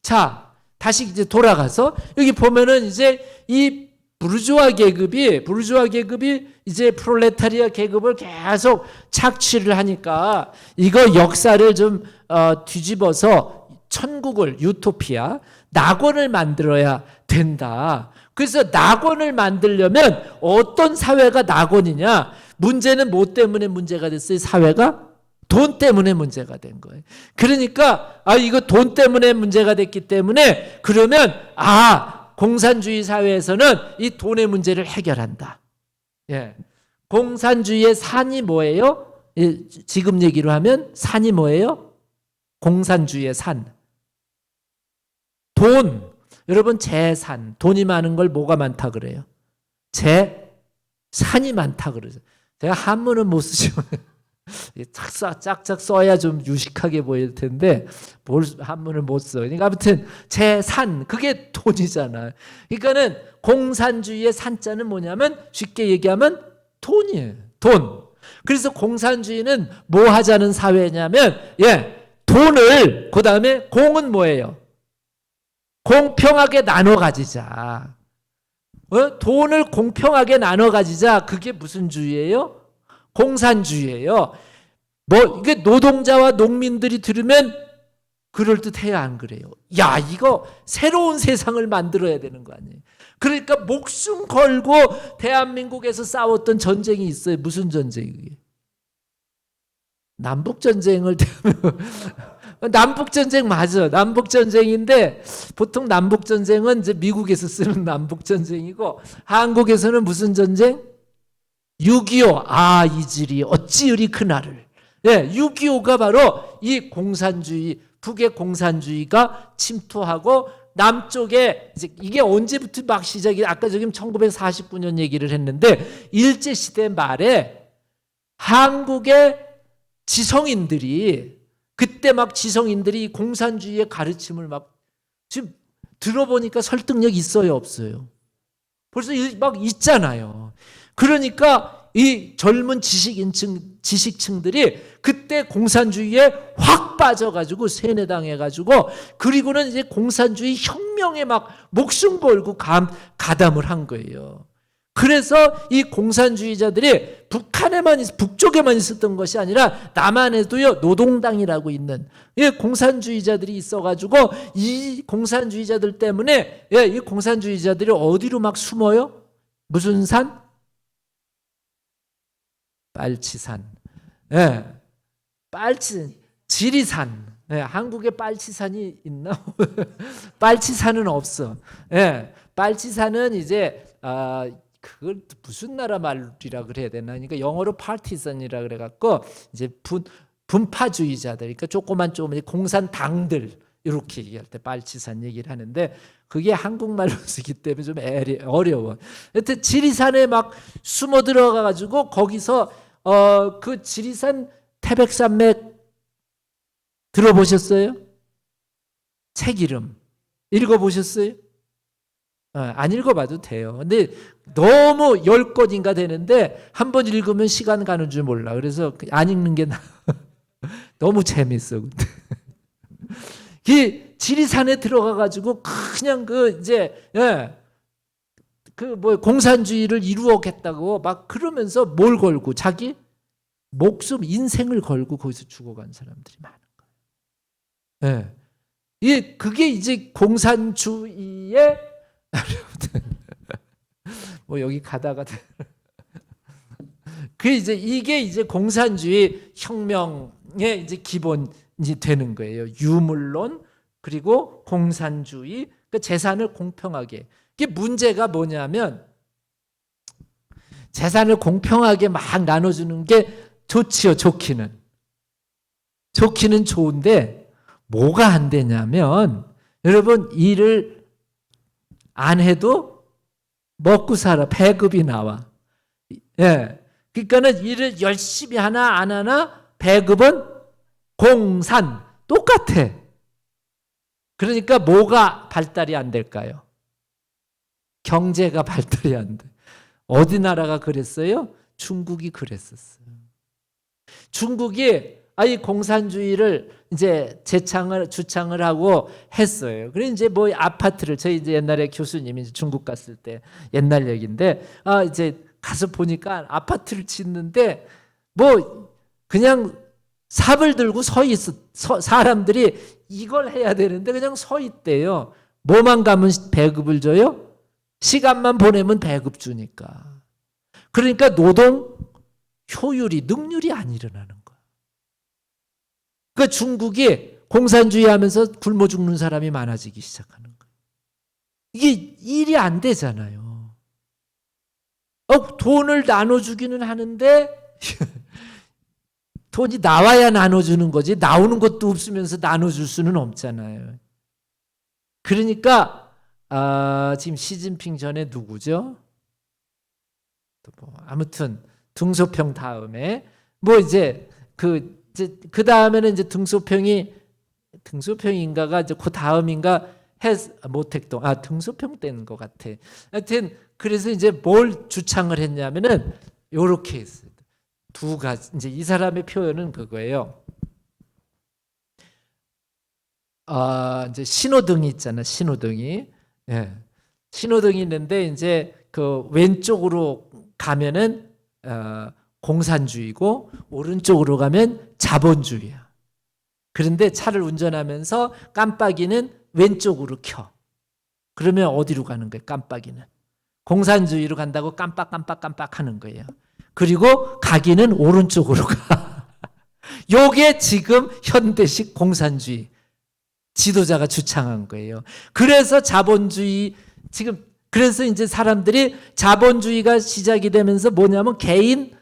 Speaker 3: 자, 다시 이제 돌아가서 여기 보면은 이제 이 부르주아 계급이 이제 프롤레타리아 계급을 계속 착취를 하니까 이거 역사를 좀 뒤집어서 천국을, 유토피아, 낙원을 만들어야 된다. 그래서 낙원을 만들려면 어떤 사회가 낙원이냐? 문제는 뭐 때문에 문제가 됐어요? 사회가 돈 때문에 문제가 된 거예요. 그러니까 이거 돈 때문에 문제가 됐기 때문에 그러면 공산주의 사회에서는 이 돈의 문제를 해결한다. 예. 공산주의의 산이 뭐예요? 지금 얘기로 하면 산이 뭐예요? 공산주의의 산. 돈. 여러분, 재산. 돈이 많은 걸 뭐가 많다 그래요? 재산이 많다 그러죠. 제가 한문은 못 쓰죠. 짝짝 써야 좀 유식하게 보일 텐데 한문을 못 써. 그러니까 아무튼 재산, 그게 돈이잖아. 그러니까는 공산주의의 산자는 뭐냐면 쉽게 얘기하면 돈이에요. 돈. 그래서 공산주의는 뭐 하자는 사회냐면 돈을, 그 다음에 공은 뭐예요? 공평하게 나눠 가지자. 돈을 공평하게 나눠 가지자. 그게 무슨 주의예요? 공산주의예요. 이게 노동자와 농민들이 들으면 그럴듯해야 안 그래요? 야, 이거 새로운 세상을 만들어야 되는 거 아니에요? 그러니까 목숨 걸고 대한민국에서 싸웠던 전쟁이 있어요. 무슨 전쟁이에요? 남북전쟁을 남북전쟁 맞아. 남북전쟁인데 보통 남북전쟁은 이제 미국에서 쓰는 남북전쟁이고 한국에서는 무슨 전쟁? 6.25. 이질이 어찌 이리 그날을. 6.25가 바로 이 공산주의, 북의 공산주의가 침투하고 남쪽에 이게 언제부터 막 시작이, 아까 지금 1949년 얘기를 했는데 일제시대 말에 한국의 지성인들이, 그때 막 지성인들이 공산주의의 가르침을 막 지금 들어보니까 설득력 있어요, 없어요? 벌써 막 있잖아요. 그러니까 이 젊은 지식층들이 그때 공산주의에 확 빠져가지고 세뇌당해가지고, 그리고는 이제 공산주의 혁명에 막 목숨 걸고 가담을 한 거예요. 그래서 이 공산주의자들이 북쪽에만 있었던 것이 아니라 남한에도요, 노동당이라고 있는 공산주의자들이 있어가지고 이 공산주의자들 때문에 이 공산주의자들이 어디로 막 숨어요? 무슨 산? 빨치산. 지리산. 한국에 빨치산이 있나? 빨치산은 없어. 빨치산은 이제 그걸 무슨 나라 말이라 그래야 되나? 그러니까 영어로 파티산이라 그래 갖고 이제 분파주의자들, 그러니까 조그만 공산당들 이렇게 얘기할 때 빨치산 얘기를 하는데 그게 한국말로 쓰기 때문에 좀 어려워. 하여튼 지리산에 막 숨어 들어가 가지고 거기서 그 지리산 태백산맥 들어보셨어요? 책 이름 읽어보셨어요? 안 읽어봐도 돼요. 근데 너무 10권인가 되는데 한 번 읽으면 시간 가는 줄 몰라. 그래서 안 읽는 게 나아. 너무 재밌어. 근데. 이 지리산에 들어가 가지고 그냥 공산주의를 이루어겠다고 막 그러면서 뭘 걸고 자기 목숨 인생을 걸고 거기서 죽어간 사람들이 많은 거예요. 그게 이제 공산주의의 뭐 여기 가다가 이게 이제 공산주의 혁명의 이제 기본이 되는 거예요. 유물론 그리고 공산주의, 그 재산을 공평하게. 이게 문제가 뭐냐면 재산을 공평하게 막 나눠주는 게 좋지요. 좋기는 좋은데 뭐가 안 되냐면 여러분 일을 안 해도 먹고 살아. 배급이 나와. 그러니까는 일을 열심히 하나 안 하나 배급은 공산 똑같아. 그러니까 뭐가 발달이 안 될까요? 경제가 발달이 안 돼. 어디 나라가 그랬어요? 중국이 그랬었어요. 중국이 이 공산주의를 이제 주창을 하고 했어요. 그래 이제 뭐 아파트를 저희 이제 옛날에 교수님이 중국 갔을 때 옛날 얘기인데 이제 가서 보니까 아파트를 짓는데 뭐 그냥 삽을 들고 서 있어. 사람들이 이걸 해야 되는데 그냥 서 있대요. 뭐만 가면 배급을 줘요? 시간만 보내면 배급 주니까. 그러니까 노동 효율이 능률이 안 일어나는 거야. 그러니까 중국이 공산주의 하면서 굶어 죽는 사람이 많아지기 시작하는 거예요. 이게 일이 안 되잖아요. 돈을 나눠주기는 하는데 돈이 나와야 나눠주는 거지 나오는 것도 없으면서 나눠줄 수는 없잖아요. 그러니까 지금 시진핑 전에 누구죠? 아무튼 등소평 다음에 이제 그 다음에는 이제 등소평인가가 이제 그 다음인가 모택동 등소평 때인 것 같아. 하여튼 그래서 이제 뭘 주창을 했냐면은 요렇게 했어요. 두 가지. 이제 이 사람의 표현은 그거예요. 이제 신호등이 있잖아. 신호등이. 신호등이 있는데 이제 그 왼쪽으로 가면은 공산주의고 오른쪽으로 가면 자본주의야. 그런데 차를 운전하면서 깜빡이는 왼쪽으로 켜. 그러면 어디로 가는 거예요? 깜빡이는. 공산주의로 간다고 깜빡 하는 거예요. 그리고 가기는 오른쪽으로 가. 요게 지금 현대식 공산주의 지도자가 주창한 거예요. 그래서 자본주의 그래서 이제 사람들이 자본주의가 시작이 되면서 뭐냐면 개인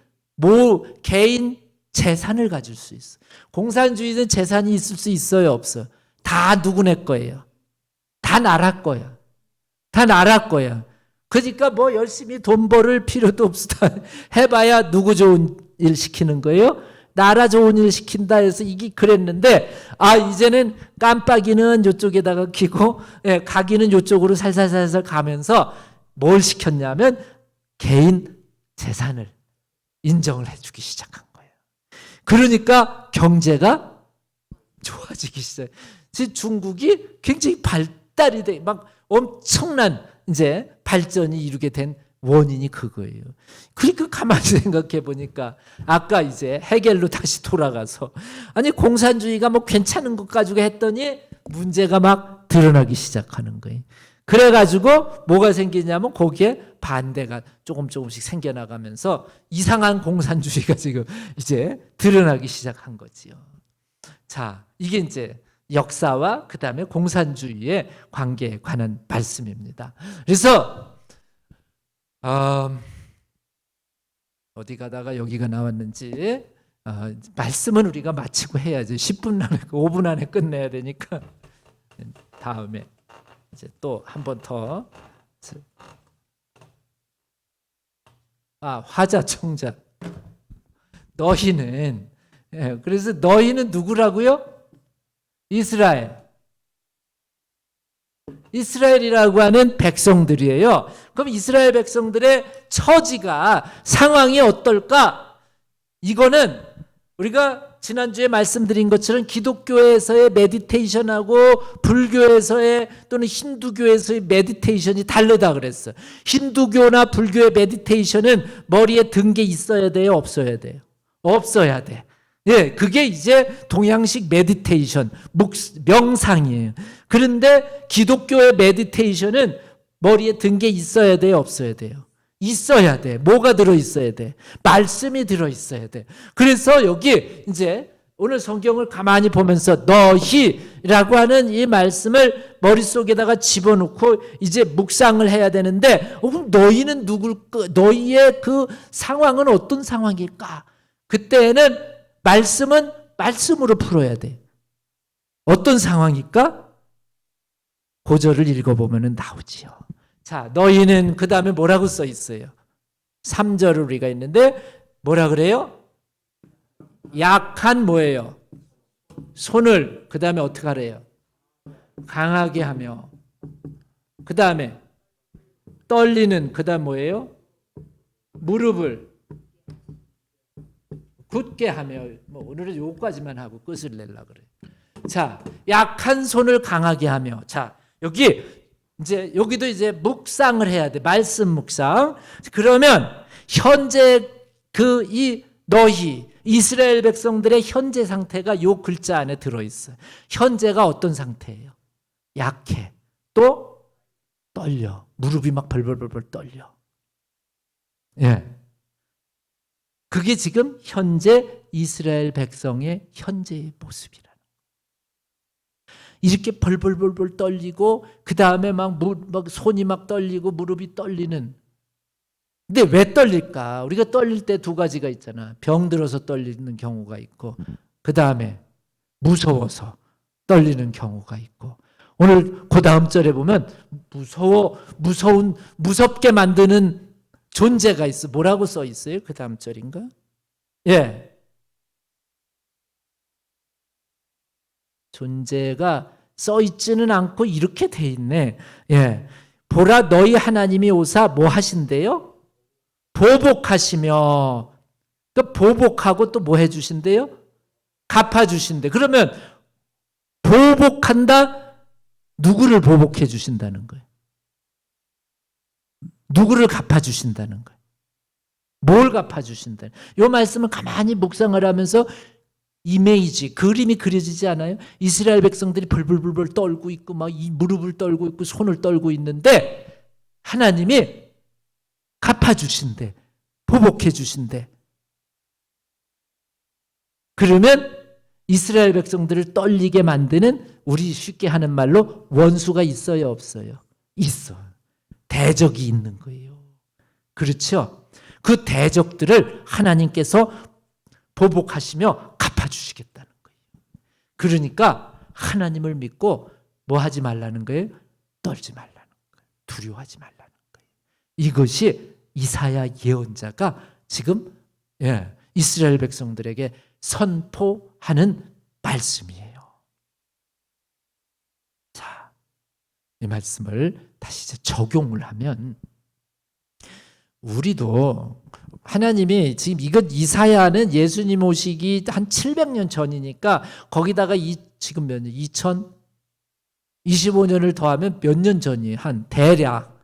Speaker 3: 재산을 가질 수 있어. 공산주의는 재산이 있을 수 있어요, 없어요? 다 누구네 거예요. 다 나라 거야. 다 나라 거야. 그러니까 뭐 열심히 돈 벌을 필요도 없어. 해봐야 누구 좋은 일 시키는 거예요? 나라 좋은 일 시킨다 해서 이게 그랬는데 이제는 깜빡이는 이쪽에다가 켜고 가기는 이쪽으로 살살살살 가면서 뭘 시켰냐면 개인 재산을 인정을 해주기 시작한 거예요. 그러니까 경제가 좋아지기 시작해요. 중국이 굉장히 발달이 돼 막 엄청난 이제 발전이 이루게 된 원인이 그거예요. 그러니까 가만히 생각해 보니까 아까 이제 헤겔로 다시 돌아가서 공산주의가 뭐 괜찮은 것 가지고 했더니 문제가 막 드러나기 시작하는 거예요. 그래가지고 뭐가 생기냐면 거기에 반대가 조금씩 생겨나가면서 이상한 공산주의가 지금 이제 드러나기 시작한 거지요. 자, 이게 이제 역사와 그 다음에 공산주의의 관계에 관한 말씀입니다. 그래서 어디 가다가 여기가 나왔는지 말씀은 우리가 마치고 해야죠. 10분 안에 5분 안에 끝내야 되니까 다음에 이제 또 한 번 더. 화자청자. 너희는 그래서 너희는 누구라고요? 이스라엘이라고 하는 백성들이에요. 그럼 이스라엘 백성들의 처지가 상황이 어떨까? 이거는 우리가 지난주에 말씀드린 것처럼 기독교에서의 메디테이션하고 불교에서의 또는 힌두교에서의 메디테이션이 다르다 그랬어요. 힌두교나 불교의 메디테이션은 머리에 든 게 있어야 돼요? 없어야 돼요? 없어야 돼. 예, 그게 이제 동양식 메디테이션, 명상이에요. 그런데 기독교의 메디테이션은 머리에 든 게 있어야 돼요? 없어야 돼요? 있어야 돼. 뭐가 들어있어야 돼? 말씀이 들어있어야 돼. 그래서 여기 이제 오늘 성경을 가만히 보면서 너희라고 하는 이 말씀을 머릿속에다가 집어넣고 이제 묵상을 해야 되는데 그럼 너희는 누굴까? 너희의 그 상황은 어떤 상황일까? 그때는 말씀은 말씀으로 풀어야 돼. 어떤 상황일까? 고절을 읽어보면 나오지요. 자, 너희는 그 다음에 뭐라고 써 있어요? 3절을 우리가 있는데 뭐라 그래요? 약한 뭐예요? 손을 그 다음에 어떻게 하래요? 강하게 하며 그 다음에 떨리는 그 다음 뭐예요? 무릎을 굳게 하며 오늘은 요거까지만 하고 끝을 내려고 그래요. 자, 약한 손을 강하게 하며 자 여기도 이제 묵상을 해야 돼. 말씀 묵상. 그러면 현재 너희 이스라엘 백성들의 현재 상태가 요 글자 안에 들어있어요. 현재가 어떤 상태예요? 약해. 또 떨려. 무릎이 막 벌벌벌벌 떨려. 예. 그게 지금 현재 이스라엘 백성의 현재의 모습이라는 거예요. 이렇게 벌벌벌벌 떨리고 그 다음에 막 손이 막 떨리고 무릎이 떨리는. 근데 왜 떨릴까? 우리가 떨릴 때 두 가지가 있잖아. 병 들어서 떨리는 경우가 있고 그 다음에 무서워서 떨리는 경우가 있고 오늘 그 다음 절에 보면 무섭게 만드는 존재가 있어. 뭐라고 써 있어요? 그 다음 절인가? 예. 존재가 써 있지는 않고 이렇게 돼 있네. 예. 보라 너희 하나님이 오사 뭐 하신대요? 보복하시며. 또 보복하고 또 뭐 해주신대요? 갚아주신대. 그러면 보복한다? 누구를 보복해 주신다는 거예요? 누구를 갚아주신다는 거예요? 뭘 갚아주신다는 거예요? 이 말씀을 가만히 묵상을 하면서 이미지, 그림이 그려지지 않아요? 이스라엘 백성들이 벌벌벌벌 떨고 있고 막 이 무릎을 떨고 있고 손을 떨고 있는데 하나님이 갚아주신대. 보복해 주신대. 그러면 이스라엘 백성들을 떨리게 만드는 우리 쉽게 하는 말로 원수가 있어요? 없어요? 있어. 대적이 있는 거예요. 그렇죠? 그 대적들을 하나님께서 보복하시며 갚아주시겠다는 거예요. 그러니까 하나님을 믿고 뭐 하지 말라는 거예요? 떨지 말라는 거예요. 두려워하지 말라는 거예요. 이것이 이사야 예언자가 지금 이스라엘 백성들에게 선포하는 말씀이에요. 자, 이 말씀을 다시 적용을 하면 우리도 하나님이 지금 이사야는 예수님 오시기 한 700년 전이니까 거기다가 지금 몇 년? 2025년을 더하면 몇 년 전이에요? 한 대략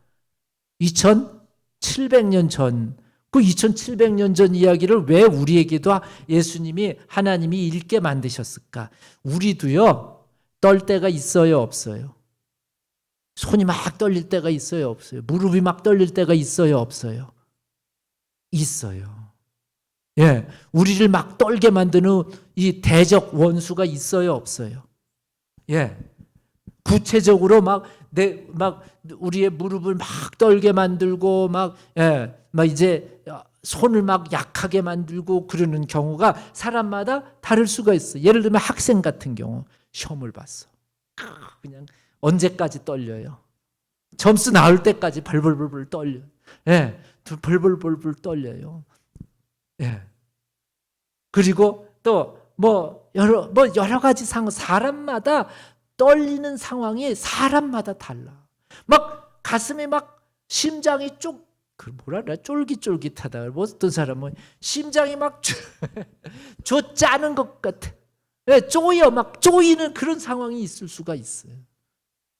Speaker 3: 2700년 전. 그 2700년 전 이야기를 왜 우리에게도 예수님이 하나님이 읽게 만드셨을까? 우리도요 떨 때가 있어요? 없어요? 손이 막 떨릴 때가 있어요? 없어요? 무릎이 막 떨릴 때가 있어요? 없어요? 있어요. 예, 우리를 막 떨게 만드는 이 대적 원수가 있어요? 없어요? 예, 구체적으로 막 우리의 무릎을 막 떨게 만들고 막 이제 손을 막 약하게 만들고 그러는 경우가 사람마다 다를 수가 있어. 예를 들면 학생 같은 경우 시험을 봤어. 그냥 언제까지 떨려요. 점수 나올 때까지 벌벌벌 떨려. 예, 벌벌벌 떨려요. 예. 그리고 또 여러 가지 사람마다 떨리는 상황이 사람마다 달라. 막 가슴이 막 심장이 쫄깃쫄깃하다. 어떤 사람은 심장이 막 짜는 것 같아. 예, 막 쪼이는 그런 상황이 있을 수가 있어요.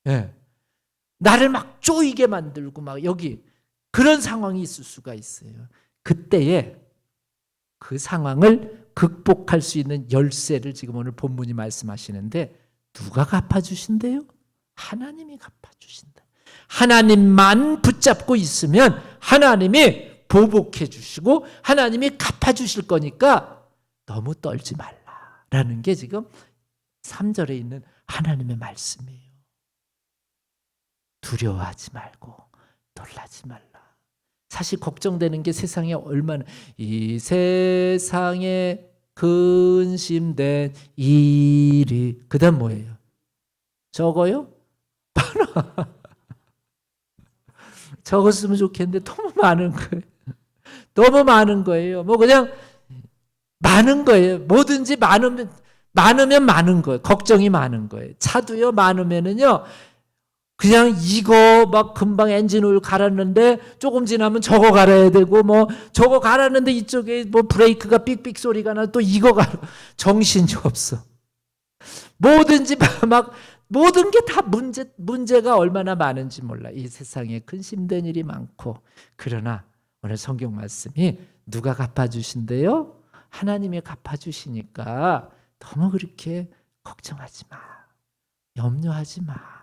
Speaker 3: 예. 나를 막 쪼이게 만들고 막 여기 그런 상황이 있을 수가 있어요. 그때에 그 상황을 극복할 수 있는 열쇠를 지금 오늘 본문이 말씀하시는데 누가 갚아주신대요? 하나님이 갚아주신다. 하나님만 붙잡고 있으면 하나님이 보복해 주시고 하나님이 갚아주실 거니까 너무 떨지 말라라는 게 지금 3절에 있는 하나님의 말씀이에요. 두려워하지 말고 놀라지 말라. 사실 걱정되는 게 세상에 얼마나 이 세상에 근심된 일이 그다음 뭐예요? 적어요? 적었으면 좋겠는데 너무 많은 거예요. 너무 많은 거예요. 뭐 그냥 많은 거예요. 뭐든지 많으면 많은 거예요. 걱정이 많은 거예요. 차도요 많으면은요 그냥 이거 막 금방 엔진 오일 갈았는데 조금 지나면 저거 갈아야 되고 뭐 저거 갈았는데 이쪽에 뭐 브레이크가 삑삑 소리가 나 또 이거 갈아 정신이 없어. 뭐든지 막 모든 게 다 문제가 얼마나 많은지 몰라. 이 세상에 근심된 일이 많고. 그러나 오늘 성경 말씀이 누가 갚아주신대요? 하나님이 갚아주시니까 너무 그렇게 걱정하지 마. 염려하지 마.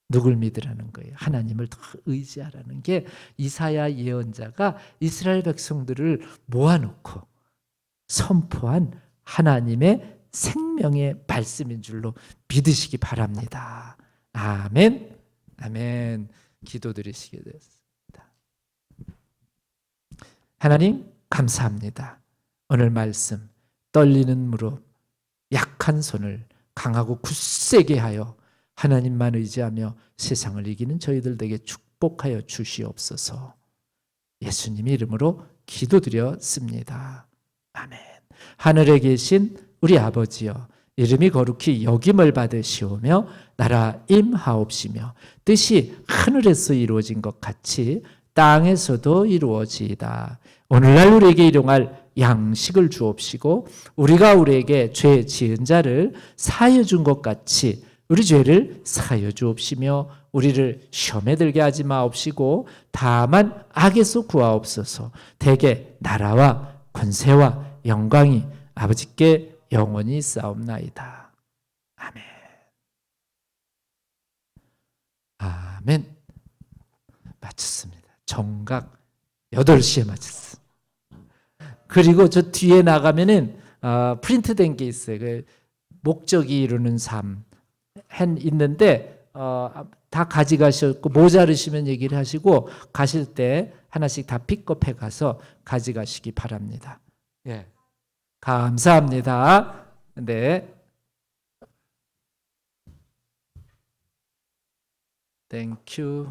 Speaker 3: 누굴 믿으라는 거예요? 하나님을 더 의지하라는 게 이사야 예언자가 이스라엘 백성들을 모아놓고 선포한 하나님의 생명의 말씀인 줄로 믿으시기 바랍니다. 아멘. 아멘. 기도드리시게 되었습니다. 하나님 감사합니다. 오늘 말씀 떨리는 무릎, 약한 손을 강하고 굳세게 하여 하나님만 의지하며 세상을 이기는 저희들 에게 축복하여 주시옵소서. 예수님 이름으로 기도드렸습니다. 아멘. 하늘에 계신 우리 아버지여, 이름이 거룩히 여김을 받으시오며 나라 임하옵시며 뜻이 하늘에서 이루어진 것 같이 땅에서도 이루어지이다. 오늘날 우리에게 일용할 양식을 주옵시고 우리가 우리에게 죄 지은 자를 사하여 준 것 같이 우리 죄를 사하여 주옵시며 우리를 시험에 들게 하지 마옵시고 다만 악에서 구하옵소서. 대개 나라와 권세와 영광이 아버지께 영원히 싸움나이다. 아멘. 아멘. 마쳤습니다. 정각 8시에 마쳤습니다. 그리고 저 뒤에 나가면은 프린트된 게 있어요. 그 목적이 이루는 삶 있는데 다 가져가셨고 모자르시면 얘기를 하시고 가실 때 하나씩 다 픽업해 가서 가져가시기 바랍니다. 예. 감사합니다. 네. 땡큐.